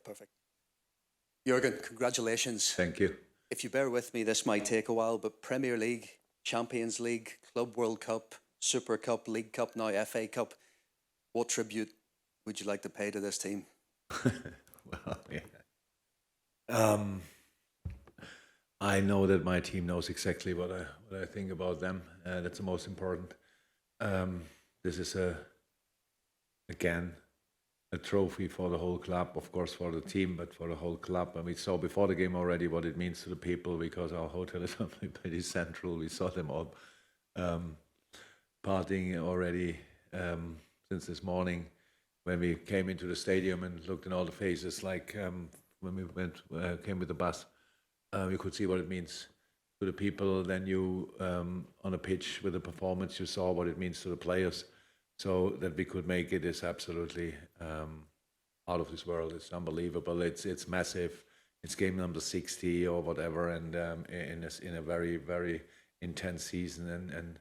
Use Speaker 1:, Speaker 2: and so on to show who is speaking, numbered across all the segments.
Speaker 1: Perfect. Jurgen, congratulations.
Speaker 2: Thank you.
Speaker 1: If you bear with me, this might take a while, but Premier League, Champions League, Club World Cup, Super Cup, League Cup, now FA Cup. What tribute would you like to pay to this team?
Speaker 2: Well, yeah. I know that my team knows exactly what I think about them. That's the most important. This is again a trophy for the whole club, of course for the team, but for the whole club. And we saw before the game already what it means to the people, because our hotel is pretty central. We saw them all partying already since this morning when we came into the stadium and looked in all the faces. Like when we came with the bus, you could see what it means to the people. Then you on a pitch with the performance, you saw what it means to the players. So that we could make it is absolutely out of this world. It's unbelievable. It's massive. It's game number 60 or whatever, and in a very, very intense season, and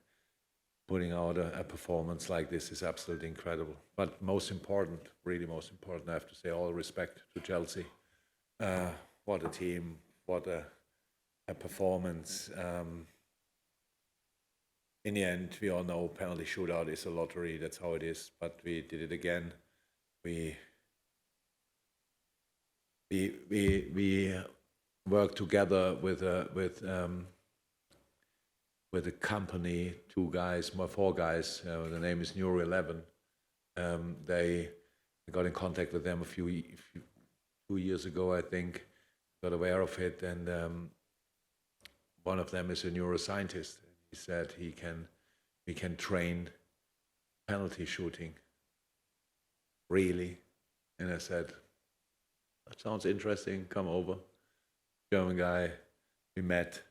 Speaker 2: putting out a performance like this is absolutely incredible. But most important, really most important, I have to say, all respect to Chelsea. What a team, what a performance. In the end, we all know penalty shootout is a lottery. That's how it is. But we did it again. We worked together with a company, four guys. The name is Neuro 11. I got in contact with them 2 years ago, I think. Got aware of it, and one of them is a neuroscientist. He said we can train penalty shooting. Really? And I said, that sounds interesting, come over. German guy, we met,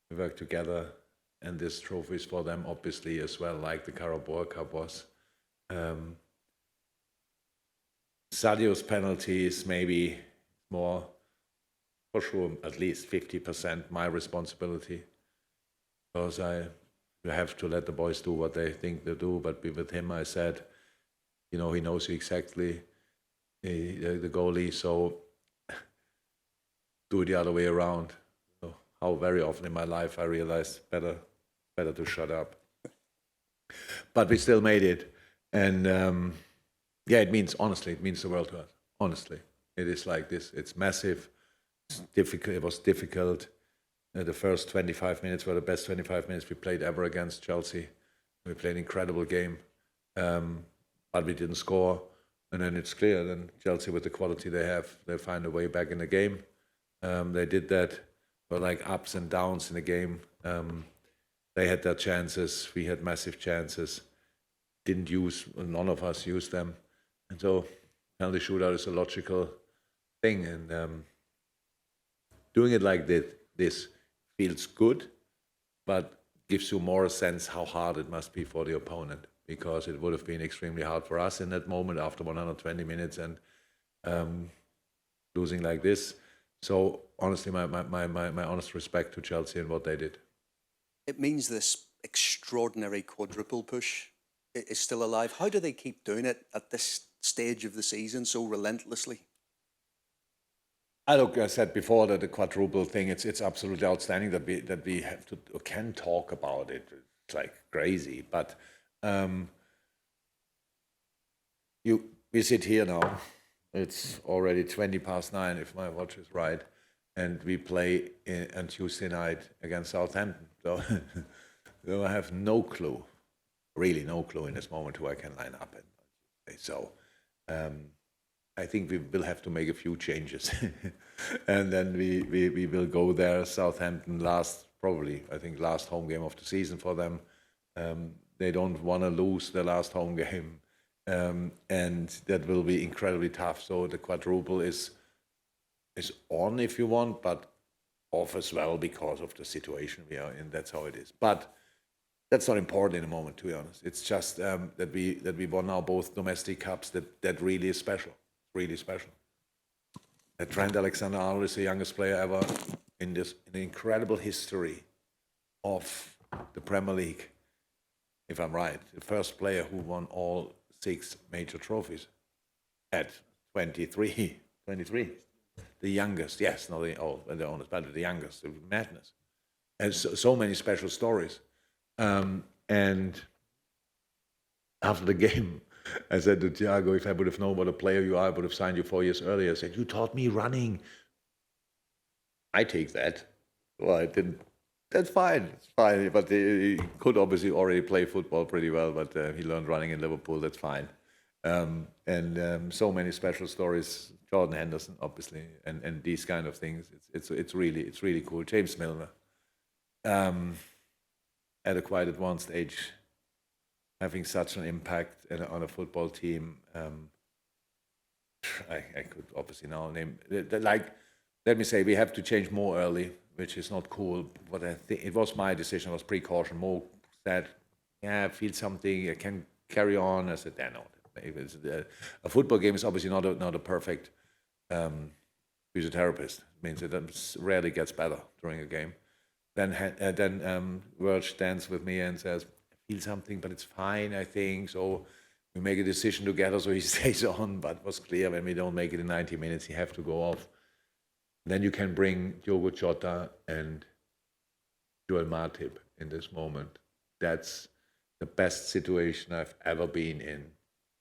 Speaker 2: we worked together, and this trophy is for them obviously as well, like the Carabao Cup was. Sadio's penalty is maybe more, for sure, at least 50% my responsibility. Because you have to let the boys do what they think they do. But with him, I said, he knows exactly the goalie, so do it the other way around. So how very often in my life I realized better to shut up. But we still made it, and it means the world to us. Honestly, it is like this. It's massive. It's difficult. It was difficult. The first 25 minutes were the best 25 minutes we played ever against Chelsea. We played an incredible game, but we didn't score. And then it's clear, then Chelsea, with the quality they have, they find a way back in the game. They did that, but like ups and downs in the game. They had their chances. We had massive chances. None of us used them. And so penalty shootout is a logical thing. And doing it like this feels good, but gives you more a sense how hard it must be for the opponent, because it would have been extremely hard for us in that moment after 120 minutes and losing like this. So honestly, my honest respect to Chelsea and what they did.
Speaker 1: It means this extraordinary quadruple push is still alive. How do they keep doing it at this stage of the season so relentlessly?
Speaker 2: I said before that the quadruple thing, it's absolutely outstanding that we have to or can talk about it. It's like crazy, but we sit here now. It's already 9:20 if my watch is right, and we play on Tuesday night against Southampton. So I have no clue, really no clue in this moment who I can line up. So. I think we will have to make a few changes, and then we will go there. Southampton last home game of the season for them. They don't want to lose the last home game, and that will be incredibly tough. So the quadruple is on if you want, but off as well because of the situation we are in. That's how it is. But that's not important in the moment, to be honest. It's just that we won now both domestic cups. That really is special. Really special. Trent Alexander-Arnold is the youngest player ever in the incredible history of the Premier League, if I'm right. The first player who won all 6 major trophies at 23. 23. The youngest, yes, not the old, the oldest, but the youngest. It was madness. And so many special stories. And after the game, I said to Thiago, if I would have known what a player you are, I would have signed you 4 years earlier. I said, you taught me running. I take that. Well, I didn't. That's fine. It's fine. But he could obviously already play football pretty well, but he learned running in Liverpool. That's fine. And so many special stories. Jordan Henderson, obviously, and these kind of things. It's really cool. James Milner, at a quite advanced age, having such an impact on a football team. I could obviously now name like. Let me say we have to change more early, which is not cool. But I think it was my decision. It was precaution. Mo said, "Yeah, I feel something. I can carry on." I said, "Yeah, no. A football game is obviously not a perfect physiotherapist. It means it rarely gets better during a game." Then Verge stands with me and says, "I feel something, but it's fine. I think so." We make a decision together, so he stays on. But it was clear when we don't make it in 90 minutes, he have to go off. Then you can bring Diogo Jota and Joel Matip in this moment. That's the best situation I've ever been in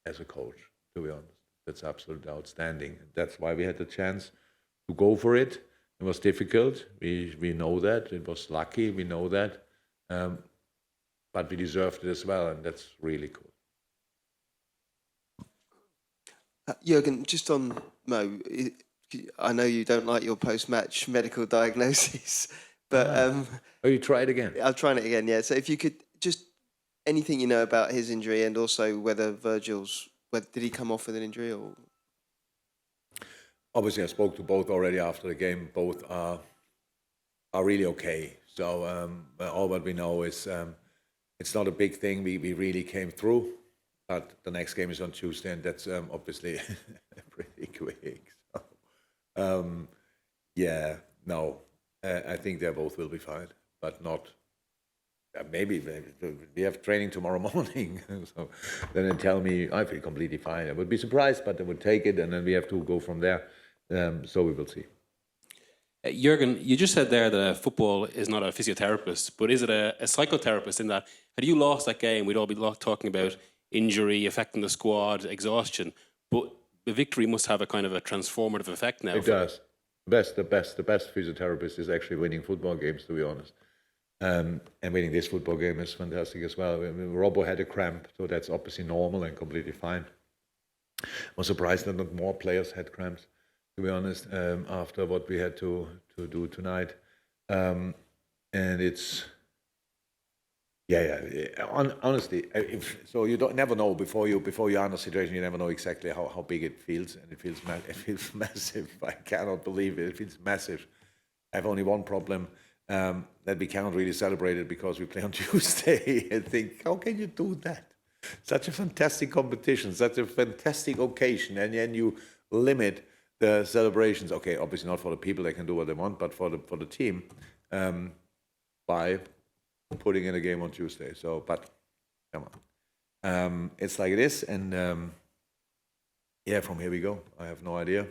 Speaker 2: as a coach, to be honest. That's absolutely outstanding. That's why we had the chance to go for it. It was difficult. We know that. It was lucky. We know that. But we deserved it as well, and that's really cool.
Speaker 3: Jurgen, just on Mo, I know you don't like your post-match medical diagnosis, but
Speaker 2: Oh, you try it again?
Speaker 3: I'm trying it again, yeah. So if you could just, anything you know about his injury and also whether did he come off with an injury or?
Speaker 2: Obviously, I spoke to both already after the game. Both are really okay. So all what we know is it's not a big thing. We really came through, but the next game is on Tuesday, and that's obviously pretty quick. So, yeah, no, I think they both will be fine, but not. Maybe we have training tomorrow morning, so then they tell me I feel completely fine. I would be surprised, but I would take it, and then we have to go from there. So we will see.
Speaker 4: Jurgen, you just said there that football is not a physiotherapist, but is it a psychotherapist in that had you lost that game, we'd all be talking about injury affecting the squad, exhaustion, but the victory must have a kind of a transformative effect now.
Speaker 2: It does. The best physiotherapist is actually winning football games, to be honest. And winning this football game is fantastic as well. I mean, Robbo had a cramp, so that's obviously normal and completely fine. I was surprised that not more players had cramps, to be honest, after what we had to do tonight. And it's, honestly, so you don't never know before you are in a situation, you never know exactly how big it feels, and it feels massive. I cannot believe it. It feels massive. I have only one problem. That we cannot really celebrate it because we play on Tuesday. I think, how can you do that? Such a fantastic competition, such a fantastic occasion, and then you limit the celebrations. Okay, obviously not for the people; they can do what they want, but for the team, by putting in a game on Tuesday. So, but come on, it's like it is, and yeah, from here we go. I have no idea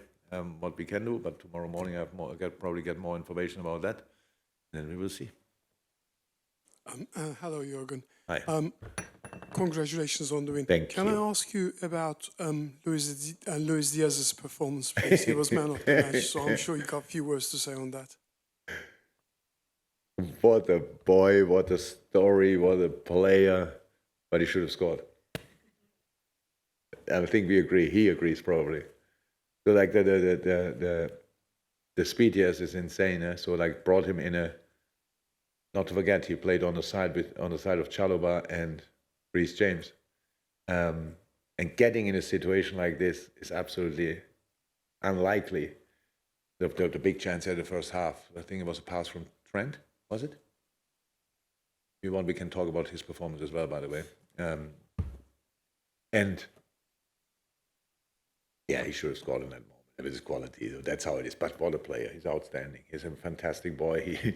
Speaker 2: what we can do, but tomorrow morning I probably get more information about that. Then we will see.
Speaker 5: Hello, Jurgen.
Speaker 2: Hi.
Speaker 5: Congratulations on the win.
Speaker 2: Thank
Speaker 5: Can
Speaker 2: you.
Speaker 5: I ask you about Luis Diaz's performance, please? He was man of the match, so I'm sure you got a few words to say on that.
Speaker 2: What a boy, what a story, what a player. But he should have scored. I think we agree. He agrees probably. So like the speed he has is insane. So like brought him in not to forget, he played on the side of Chalobah and Reece James. And getting in a situation like this is absolutely unlikely. The big chance in the first half, I think it was a pass from Trent, was it? If you want, we can talk about his performance as well, by the way. And yeah, he should have scored in that moment. With his quality, that's how it is. But what a player! He's outstanding. He's a fantastic boy.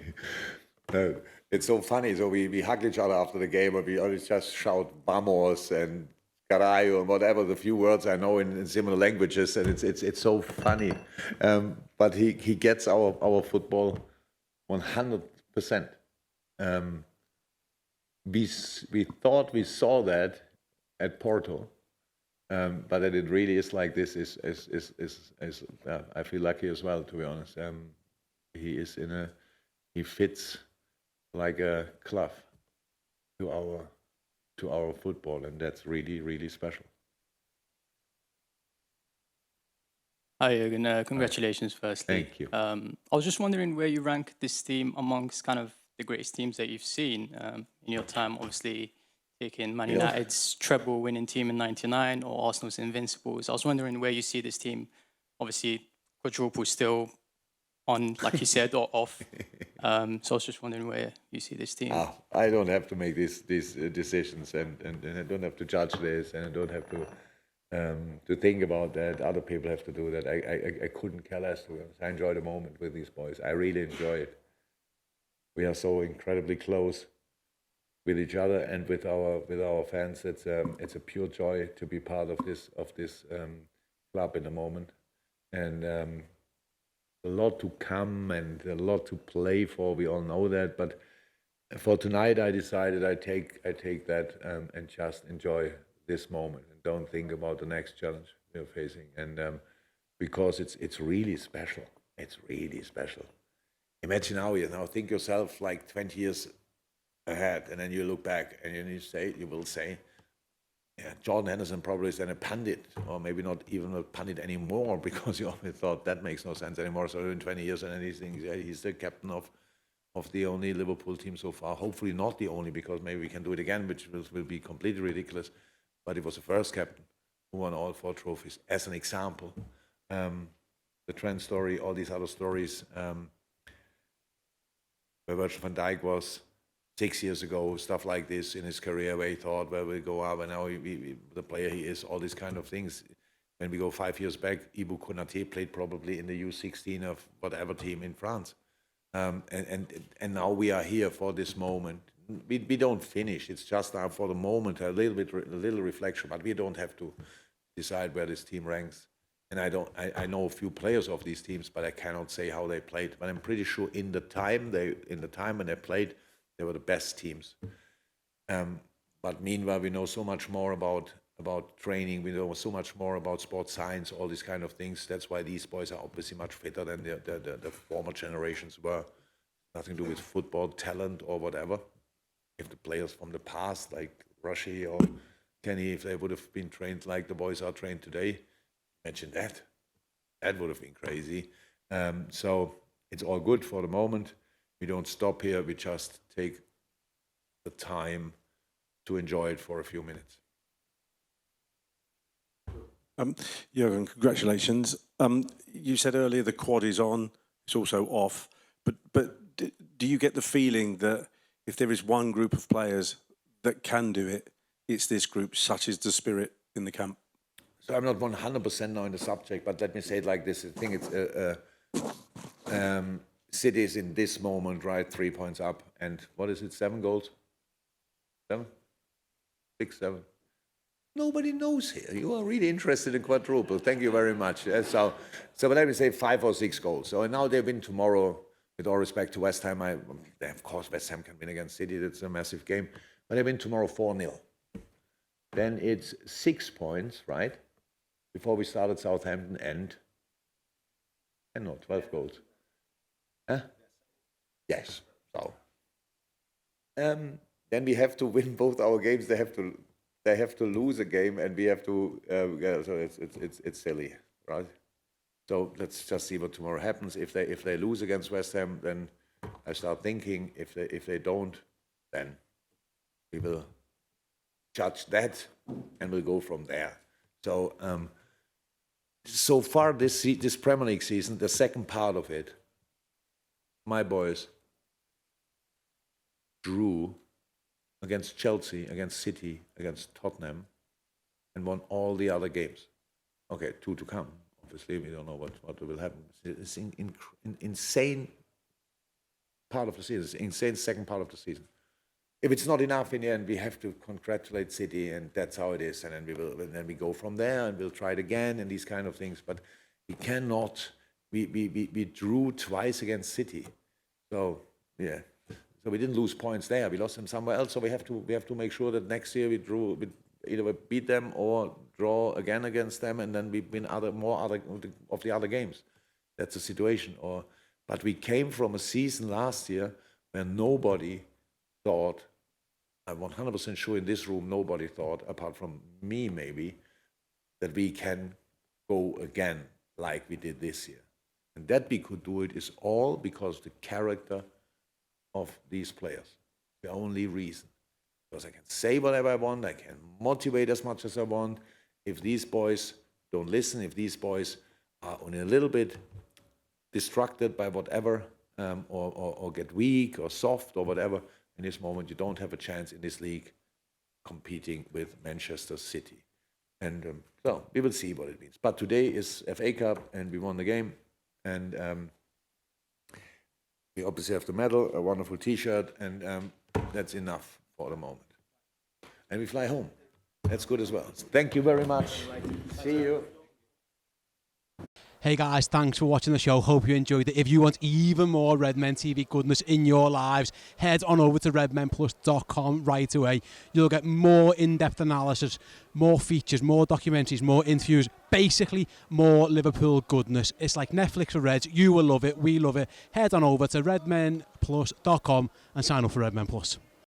Speaker 2: It's so funny. So we hug each other after the game, and we always just shout "Vamos" and caralho, and whatever the few words I know in similar languages, and it's so funny. But he gets our football 100%. We thought we saw that at Porto, but that it really is like this is I feel lucky as well, to be honest. He fits like a glove to our football, and that's really, really special.
Speaker 6: Hi, Jurgen. Congratulations, firstly.
Speaker 2: Thank you.
Speaker 6: I was just wondering where you rank this team amongst kind of the greatest teams that you've seen in your time, obviously taking Man United's treble-winning team in '99 or Arsenal's Invincibles. I was wondering where you see this team, obviously quadruple still on, like you said, or off. So I was just wondering where you see this team.
Speaker 2: I don't have to make these decisions, and I don't have to judge this, and I don't have to think about that. Other people have to do that. I couldn't care less, to be honest. I enjoy the moment with these boys. I really enjoy it. We are so incredibly close with each other and with our fans. It's a pure joy to be part of this club in the moment, and a lot to come and a lot to play for. We all know that, but for tonight, I decided I take that and just enjoy this moment and don't think about the next challenge we're facing. And because it's really special. It's really special. Imagine how think yourself like 20 years ahead, and then you look back and you will say, yeah, Jordan Henderson probably is then a pundit, or maybe not even a pundit anymore, because you always thought that makes no sense anymore. So in 20 years, and then he's the captain of the only Liverpool team so far. Hopefully not the only, because maybe we can do it again, which will be completely ridiculous. But he was the first captain who won all 4 trophies. As an example, the Trent story, all these other stories, where Virgil van Dijk was 6 years ago, stuff like this in his career, where he thought, where will go up, and now the player he is, all these kind of things. When we go 5 years back, Ibou Konaté played probably in the U16 of whatever team in France. And now we are here for this moment. We don't finish. It's just now for the moment, a little reflection, but we don't have to decide where this team ranks. And I know a few players of these teams, but I cannot say how they played. But I'm pretty sure in the time when they played, they were the best teams. But meanwhile, we know so much more about training. We know so much more about sports science, all these kind of things. That's why these boys are obviously much fitter than the former generations were. Nothing to do with football talent or whatever. If the players from the past, like Rushy or Kenny, if they would have been trained like the boys are trained today, imagine that. That would have been crazy. So it's all good for the moment. We don't stop here. We just take the time to enjoy it for a few minutes.
Speaker 7: Jurgen, congratulations. You said earlier the quad is on, it's also off, but do you get the feeling that if there is one group of players that can do it, it's this group, such is the spirit in the camp?
Speaker 2: So I'm not 100% now in the subject, but let me say it like this. I think it's City is in this moment, right, 3 points up, and what is it, 7 goals? 7? 6, 7? Nobody knows here. You are really interested in quadruple. Thank you very much. So let me say 5 or 6 goals. So now they win tomorrow. With all respect to West Ham, of course West Ham can win against City. That's a massive game. But they win tomorrow 4-0. Then it's 6 points, right? Before we started Southampton and 12 goals. Huh? Yes. So then we have to win both our games. They have to lose a game, and we have to. So it's silly, right? So let's just see what tomorrow happens. If they lose against West Ham, then I start thinking. If they don't, then we will judge that, and we'll go from there. So so far this Premier League season, the second part of it, my boys drew against Chelsea, against City, against Tottenham, and won all the other games. Okay, 2 to come. Obviously, we don't know what will happen. It's an insane part of the season. It's an insane second part of the season. if it's not enough in the end, we have to congratulate City, and that's how it is. And then we go from there, and we'll try it again, and these kind of things. But we cannot. We drew twice against City, so yeah. So we didn't lose points there. We lost them somewhere else. So we have to make sure that next year we either beat them or draw again against them, and then we win more of the other games. That's the situation. But we came from a season last year where nobody thought, I'm 100% sure in this room, nobody thought, apart from me maybe, that we can go again like we did this year. And that we could do it is all because the character of these players. The only reason. Because I can say whatever I want, I can motivate as much as I want. If these boys don't listen, if these boys are only a little bit distracted by whatever, or get weak or soft or whatever, in this moment you don't have a chance in this league competing with Manchester City. And so we will see what it means. But today is FA Cup and we won the game. And we obviously have the medal, a wonderful T-shirt, and that's enough for the moment. And we fly home. That's good as well. Thank you very much. See you.
Speaker 8: Hey guys, thanks for watching the show. Hope you enjoyed it. If you want even more Redmen TV goodness in your lives, head on over to redmenplus.com right away. You'll get more in-depth analysis, more features, more documentaries, more interviews, basically more Liverpool goodness. It's like Netflix for Reds. You will love it. We love it. Head on over to redmenplus.com and sign up for Redmen Plus.